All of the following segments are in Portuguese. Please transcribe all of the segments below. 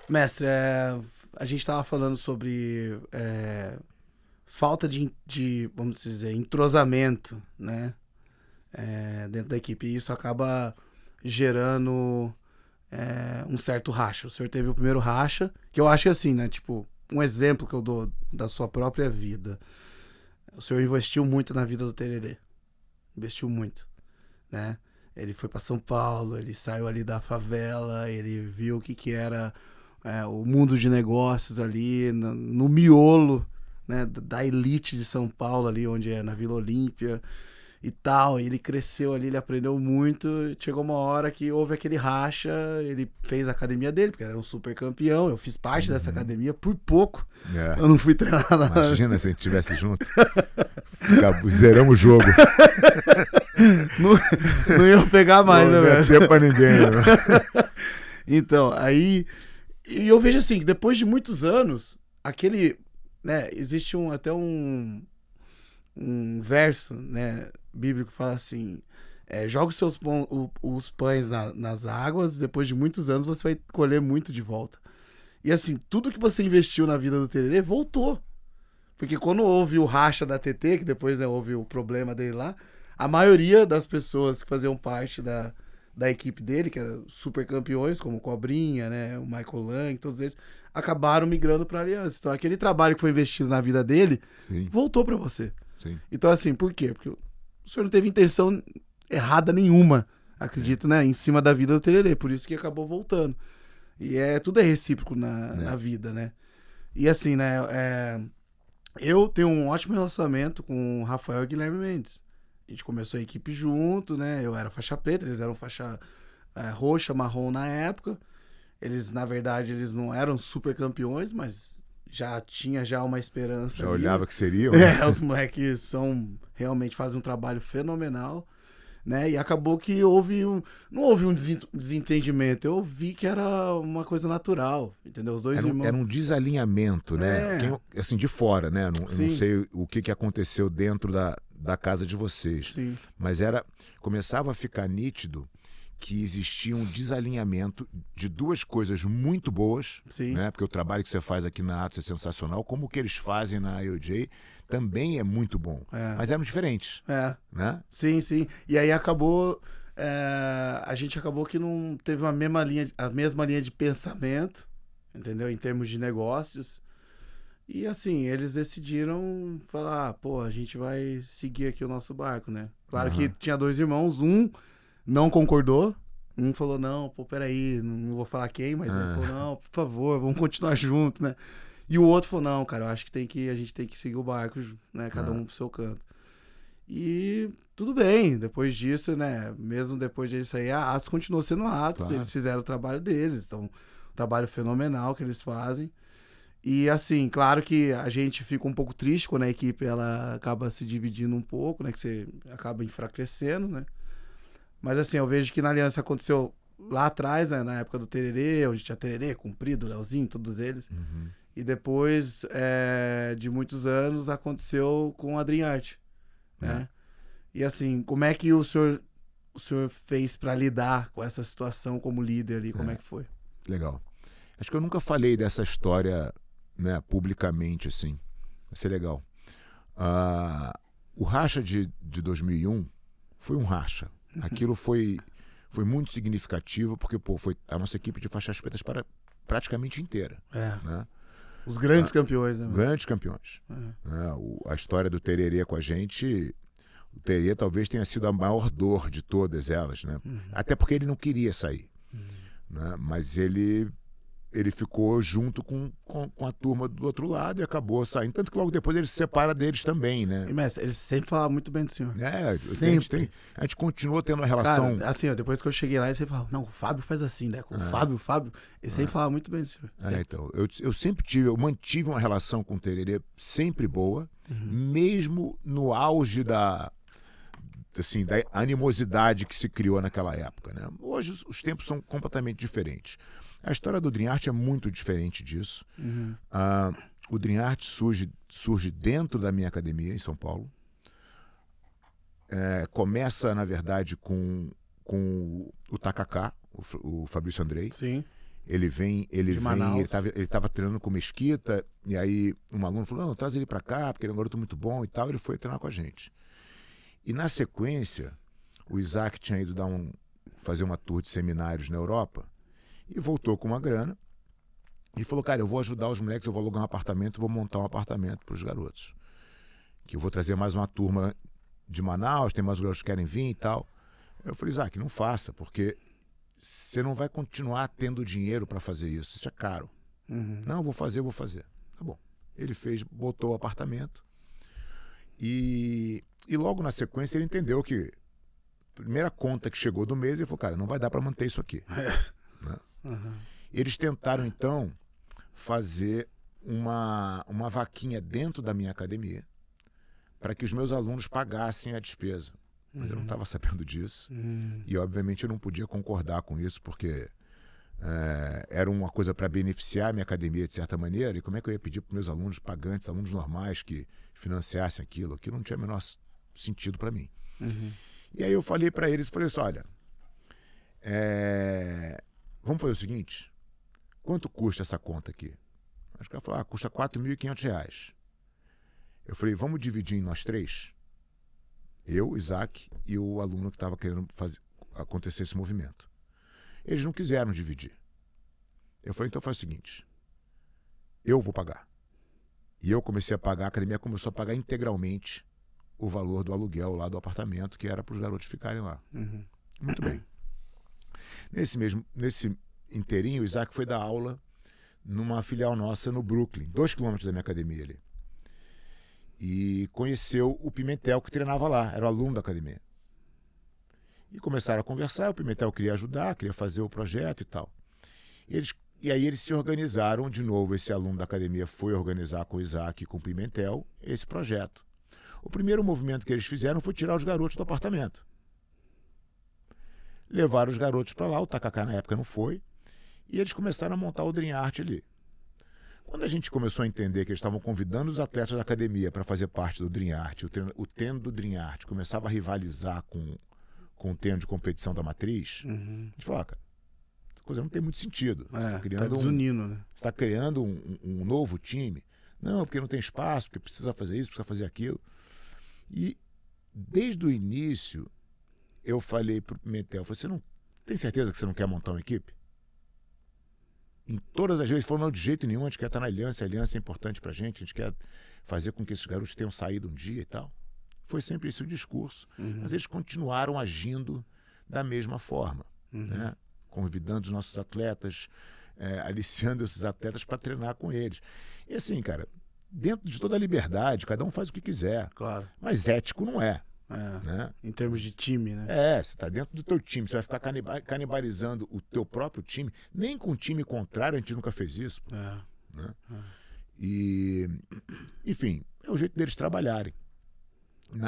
Mestre, a gente estava falando sobre falta vamos dizer, entrosamento, né? Dentro da equipe. E isso acaba gerando um certo racha. O senhor teve o primeiro racha, que eu acho que assim, né? Tipo, um exemplo que eu dou da sua própria vida. O senhor investiu muito na vida do Tererê. Investiu muito, né? Ele foi para São Paulo, ele saiu ali da favela, ele viu o que era o mundo de negócios ali, no miolo, né, da elite de São Paulo ali, onde é na Vila Olímpia e tal. Ele cresceu ali, ele aprendeu muito. Chegou uma hora que houve aquele racha, ele fez a academia dele, porque era um super campeão. Eu fiz parte dessa academia por pouco. Eu não fui treinar nada. Imagina se a gente estivesse junto. Zeramos o jogo. Não ia pegar mais, né, velho? Não ia pra ninguém, né? Então, aí... E eu vejo assim, que depois de muitos anos, né, existe até um verso, né, bíblico que fala assim, joga os pães nas águas, depois de muitos anos você vai colher muito de volta. E assim, tudo que você investiu na vida do Tererê voltou. Porque quando houve o racha da TT, que depois, né, houve o problema dele lá, a maioria das pessoas que faziam parte da equipe dele, que eram super campeões, como o Cobrinha, né, o Michael Lang, todos eles, acabaram migrando para a Aliança. Então, aquele trabalho que foi investido na vida dele, Sim. voltou para você. Sim. Então, assim, por quê? Porque o senhor não teve intenção errada nenhuma, acredito, né, em cima da vida do Tererê, por isso que acabou voltando. E tudo é recíproco na vida, né? E assim, né, eu tenho um ótimo relacionamento com o Rafael e Guilherme Mendes. A gente começou a equipe junto, né? Eu era faixa preta, eles eram faixa roxa, marrom na época. Eles, na verdade, eles não eram super campeões, mas tinha uma esperança. Já ali. olhava que seriam. Né? Os moleques realmente fazem um trabalho fenomenal, né? E acabou que não houve um desentendimento. Eu vi que era uma coisa natural, entendeu? Os dois irmãos... Era um desalinhamento, né? Assim, de fora, né? Eu não sei o que aconteceu dentro da casa de vocês. Sim. Mas começava a ficar nítido que existia um desalinhamento de duas coisas muito boas, né? Porque o trabalho que você faz aqui na Atos é sensacional, como o que eles fazem na AOJ também é muito bom. Mas eram diferentes. Né? Sim, sim. E aí acabou... a gente acabou que não teve a mesma linha de pensamento, entendeu? Em termos de negócios. E assim, eles decidiram falar, pô, a gente vai seguir aqui o nosso barco, né? Claro que tinha dois irmãos, um não concordou, um falou, não, pô, peraí, não vou falar quem, mas ele falou, não, por favor, vamos continuar junto, né? E o outro falou, não, cara, eu acho que a gente tem que seguir o barco, né? Cada um pro seu canto. E tudo bem, depois disso, né? Mesmo depois de eles sair, a Atos continuou sendo Atos, claro. Eles fizeram o trabalho deles, então, um trabalho fenomenal que eles fazem. E assim, claro que a gente fica um pouco triste quando a equipe ela acaba se dividindo um pouco, né? Que você acaba enfraquecendo, né? Mas assim, eu vejo que na Aliança aconteceu lá atrás, né? Na época do Tererê, onde tinha Tererê, Cumprido, Leozinho, todos eles. E depois de muitos anos aconteceu com a Dream Art, né? E assim, como é que o senhor fez para lidar com essa situação como líder ali? Como é que foi? Legal. Acho que eu nunca falei dessa história, né, publicamente, assim. Vai ser legal. O racha de 2001 foi um racha. Aquilo foi muito significativo, porque foi a nossa equipe de faixas pretas praticamente inteira. Né? Os grandes campeões, né? Grandes campeões. A história do Tererê com a gente... O Tererê talvez tenha sido a maior dor de todas elas, né? Até porque ele não queria sair. Né? Mas ele ficou junto com a turma do outro lado e acabou saindo. Tanto que logo depois ele se separa deles também, né? E, mestre, ele sempre falava muito bem do senhor. Sempre. A gente continuou tendo uma relação... Cara, assim, ó, depois que eu cheguei lá, ele sempre falava, não, o Fábio faz assim, né? O Fábio, ele sempre falava muito bem do senhor. Então, eu mantive uma relação com o Tererê sempre boa, mesmo no auge da animosidade que se criou naquela época, né? Hoje os tempos são completamente diferentes. A história do Dream Art é muito diferente disso. O Dream Art surge dentro da minha academia, em São Paulo. Começa, na verdade, com o Takaká, o Fabrício Andrei. Sim. De Manaus. ele tava treinando com Mesquita, e aí um aluno falou, não, traz ele para cá, porque ele é um garoto muito bom e tal, ele foi treinar com a gente. E na sequência, o Isaac tinha ido fazer uma tour de seminários na Europa, e voltou com uma grana, e falou, cara, eu vou ajudar os moleques, eu vou alugar um apartamento, vou montar um apartamento para os garotos. Que eu vou trazer mais uma turma de Manaus, tem mais garotos que querem vir e tal. Eu falei, Isaac, não faça, porque você não vai continuar tendo dinheiro para fazer isso é caro. Não, eu vou fazer. Tá bom. Ele botou o apartamento e logo na sequência ele entendeu que a primeira conta que chegou do mês, ele falou, cara, não vai dar para manter isso aqui. Né? Eles tentaram então fazer uma vaquinha dentro da minha academia para que os meus alunos pagassem a despesa. Mas eu não estava sabendo disso. E, obviamente, eu não podia concordar com isso, porque era uma coisa para beneficiar a minha academia, de certa maneira. E como é que eu ia pedir para meus alunos pagantes, alunos normais, que financiassem aquilo? Aquilo não tinha o menor sentido para mim. E aí eu falei para eles, falei assim, olha, vamos fazer o seguinte, quanto custa essa conta aqui? Acho que ela falou, custa R$4.500. Eu falei, vamos dividir em nós três? Eu, Isaac e o aluno que estava querendo acontecer esse movimento. Eles não quiseram dividir. Eu falei, então faz o seguinte, eu vou pagar. E eu comecei a pagar, a academia começou a pagar integralmente o valor do aluguel lá do apartamento, que era para os garotos ficarem lá. Muito bem. Nesse inteirinho, o Isaac foi dar aula numa filial nossa no Brooklyn, 2 quilômetros da minha academia ali. E conheceu o Pimentel, que treinava lá, era o aluno da academia. E começaram a conversar, o Pimentel queria ajudar, queria fazer o projeto e tal. E aí eles se organizaram, de novo, esse aluno da academia foi organizar com o Isaac e com o Pimentel esse projeto. O primeiro movimento que eles fizeram foi tirar os garotos do apartamento. Levaram os garotos para lá, o Takaká na época não foi, e eles começaram a montar o Dream Art ali. Quando a gente começou a entender que eles estavam convidando os atletas da academia para fazer parte do Dream Art, o treino do Dream Art começava a rivalizar com o treino de competição da matriz, a gente falou, cara, essa coisa não tem muito sentido. Tá desunindo, né? Você está criando um novo time. Não, porque não tem espaço, porque precisa fazer isso, precisa fazer aquilo. E desde o início, eu falei para o Pimentel, você não tem certeza que você não quer montar uma equipe? Em todas as vezes, falou, não, de jeito nenhum, a gente quer estar na aliança, a aliança é importante pra gente, a gente quer fazer com que esses garotos tenham saído um dia e tal. Foi sempre esse o discurso. Mas eles continuaram agindo da mesma forma, né? Convidando os nossos atletas, aliciando esses atletas para treinar com eles. E assim, cara, dentro de toda a liberdade, cada um faz o que quiser. Claro. Mas ético não é. Né? Em termos de time, né? Você está dentro do teu time, você vai ficar canibalizando o teu próprio time. Nem com o time contrário a gente nunca fez isso. Né? E, enfim, é o jeito deles trabalharem.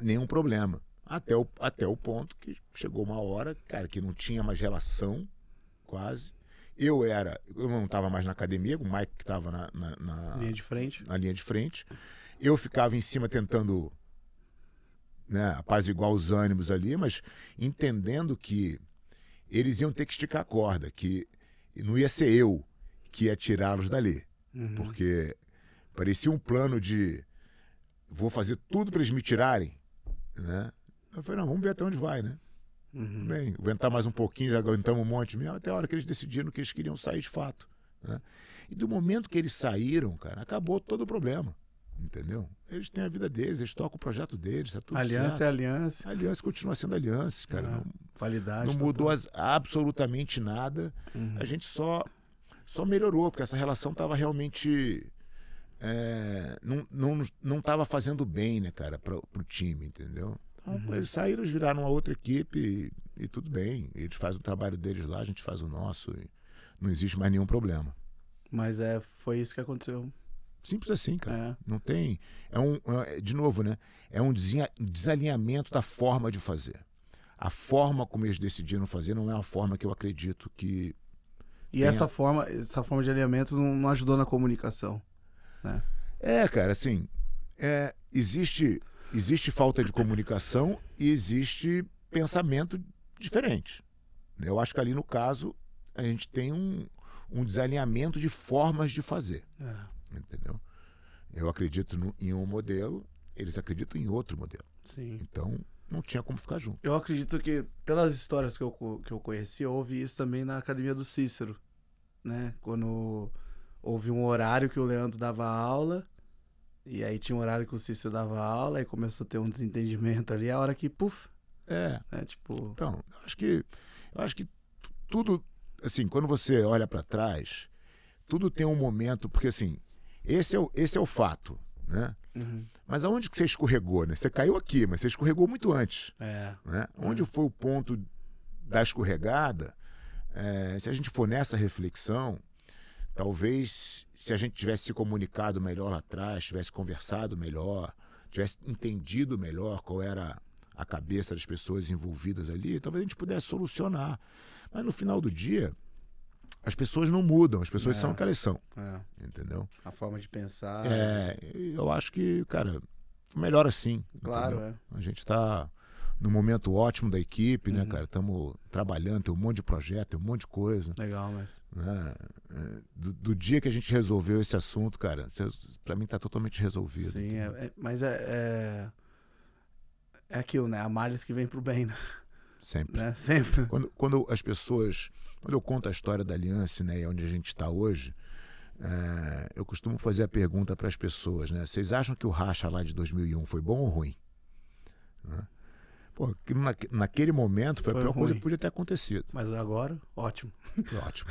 Nenhum problema. Até o ponto que chegou uma hora, cara, que não tinha mais relação, quase. Eu não estava mais na academia, o Mike que estava na linha de frente. Na linha de frente. Eu ficava em cima tentando, né, apaziguar os ânimos ali, mas entendendo que eles iam ter que esticar a corda, que não ia ser eu que ia tirá-los dali. Porque parecia um plano de vou fazer tudo para eles me tirarem, né? Eu falei, não, vamos ver até onde vai, né? Bem, aguentar mais um pouquinho, já aguentamos um monte mesmo, até a hora que eles decidiram que eles queriam sair de fato, né? E do momento que eles saíram, cara, acabou todo o problema. Entendeu? Eles têm a vida deles, eles tocam o projeto deles, tá tudo aliança certo. É aliança. A aliança continua sendo aliança, cara. Validade. Não mudou absolutamente nada. A gente só melhorou, porque essa relação estava realmente não estava fazendo bem, né, cara, pro time, entendeu? Então, eles saíram, eles viraram uma outra equipe e tudo bem. Eles fazem o trabalho deles lá, a gente faz o nosso e não existe mais nenhum problema. Mas foi isso que aconteceu. Simples assim, cara. Não tem... de novo, né? É um desalinhamento da forma de fazer. A forma como eles decidiram fazer não é uma forma que eu acredito que... E essa forma de alinhamento não ajudou na comunicação, né? Cara, assim... Existe falta de comunicação e existe pensamento diferente. Eu acho que ali, no caso, a gente tem um desalinhamento de formas de fazer. Entendeu? Eu acredito em um modelo, eles acreditam em outro modelo. Sim. Então, não tinha como ficar junto. Eu acredito que, pelas histórias que eu conheci, eu ouvi isso também na academia do Cícero, né? Quando houve um horário que o Leandro dava aula, e aí tinha um horário que o Cícero dava aula, e começou a ter um desentendimento ali, a hora que, puf... tipo... Então, eu acho que tudo, assim, quando você olha para trás, tudo tem um momento, porque assim, esse é o fato, né? Mas aonde que você escorregou, né? Você caiu aqui, mas você escorregou muito antes. Né? Onde foi o ponto da escorregada? Se a gente for nessa reflexão, talvez se a gente tivesse se comunicado melhor lá atrás, tivesse conversado melhor, tivesse entendido melhor qual era a cabeça das pessoas envolvidas ali, talvez a gente pudesse solucionar. Mas no final do dia, as pessoas não mudam, as pessoas são o que elas são. Entendeu? A forma de pensar. Eu acho que, cara, melhor assim. Claro, entendeu? A gente está no momento ótimo da equipe, né, cara? Estamos trabalhando, tem um monte de projeto, tem um monte de coisa. Legal, mas... Né? Do dia que a gente resolveu esse assunto, cara, pra mim tá totalmente resolvido. Sim, mas é aquilo, né? Há males que vem pro bem, né? Sempre. Né? Sempre. Quando as pessoas... Quando eu conto a história da Aliança, né, e onde a gente está hoje, eu costumo fazer a pergunta para as pessoas, né? Vocês acham que o racha lá de 2001 foi bom ou ruim? Né? Pô, naquele momento foi a pior coisa que podia ter acontecido. Mas agora, ótimo. Foi ótimo.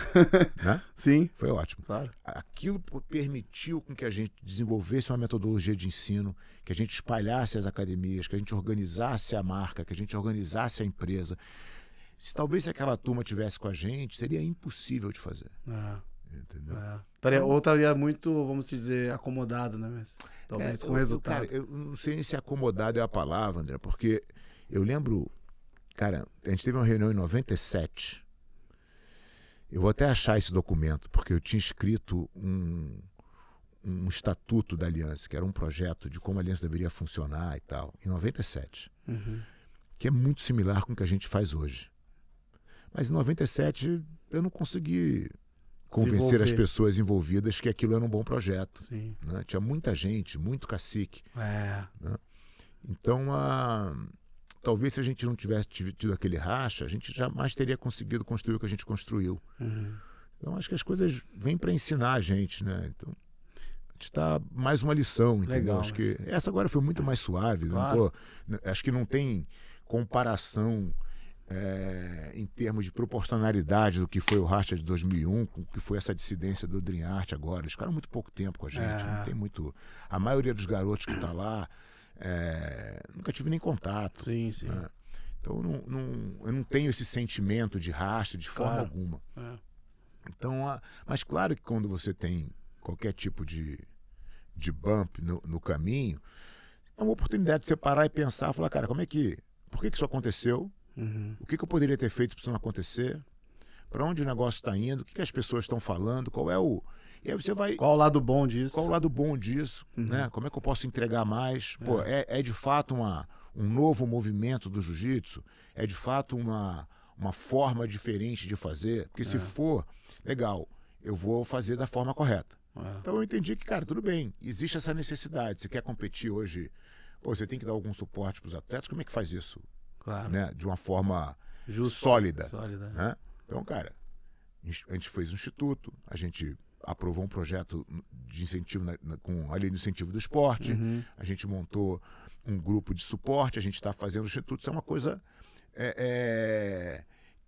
Né? Sim. Foi ótimo. Claro. Aquilo permitiu com que a gente desenvolvesse uma metodologia de ensino, que a gente espalhasse as academias, que a gente organizasse a marca, que a gente organizasse a empresa. Se aquela turma tivesse com a gente, seria impossível de fazer. Entendeu? Ou estaria muito, vamos dizer, acomodado, né? Mas, talvez com o resultado. Cara, eu não sei nem se acomodado é a palavra, André, porque eu lembro, cara, a gente teve uma reunião em 97. Eu vou até achar esse documento, porque eu tinha escrito um estatuto da Aliança, que era um projeto de como a Aliança deveria funcionar e tal, em 97. Que é muito similar com o que a gente faz hoje. Mas em 97 eu não consegui convencer as pessoas envolvidas que aquilo era um bom projeto. Sim. Né? Tinha muita gente, muito cacique. Né? Então, talvez se a gente não tivesse tido aquele racha, a gente jamais teria conseguido construir o que a gente construiu. Então, acho que as coisas vêm para ensinar a gente, né? Então, a gente está mais uma lição, entendeu? Legal, acho que essa agora foi muito mais suave. Claro. Acho que não tem comparação em termos de proporcionalidade do que foi o racha de 2001 com o que foi essa dissidência do Dream Art agora. Eles ficaram muito pouco tempo com a gente. Não tem muito... A maioria dos garotos que está lá nunca tive nem contato. Sim, sim. Né? Então eu não tenho esse sentimento de racha de forma alguma. Então, mas claro que quando você tem qualquer tipo de bump no caminho, é uma oportunidade de você parar e pensar, falar, cara, por que isso aconteceu? O que eu poderia ter feito para isso não acontecer? Para onde o negócio está indo? O que as pessoas estão falando? Qual é o... E aí você vai... Qual o lado bom disso? Qual o lado bom disso? Né? Como é que eu posso entregar mais? Pô, é de fato um novo movimento do jiu-jitsu? É de fato uma forma diferente de fazer? Porque se for, legal, eu vou fazer da forma correta. Então eu entendi que, cara, tudo bem, existe essa necessidade. Você quer competir hoje, você tem que dar algum suporte para os atletas, como é que faz isso? Claro. Né? De uma forma justa, sólida. Né? Então, cara, a gente fez um instituto, a gente aprovou um projeto de incentivo com a lei de incentivo do esporte, a gente montou um grupo de suporte, a gente está fazendo o instituto. Isso é uma coisa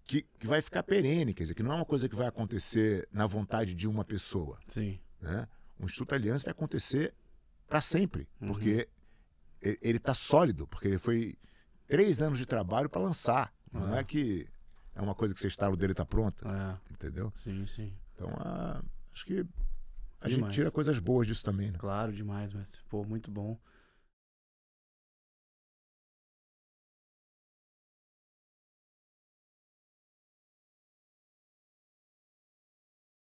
que vai ficar perene, quer dizer, que não é uma coisa que vai acontecer na vontade de uma pessoa. Sim. Né? O Instituto Aliança vai acontecer para sempre, porque ele está sólido, porque ele foi 3 anos de trabalho para lançar. Não é que é uma coisa que você está, o dele está pronta. Entendeu? Sim, sim. Então, acho que a gente tira coisas boas disso também. Né? Claro, demais, mas, pô, muito bom.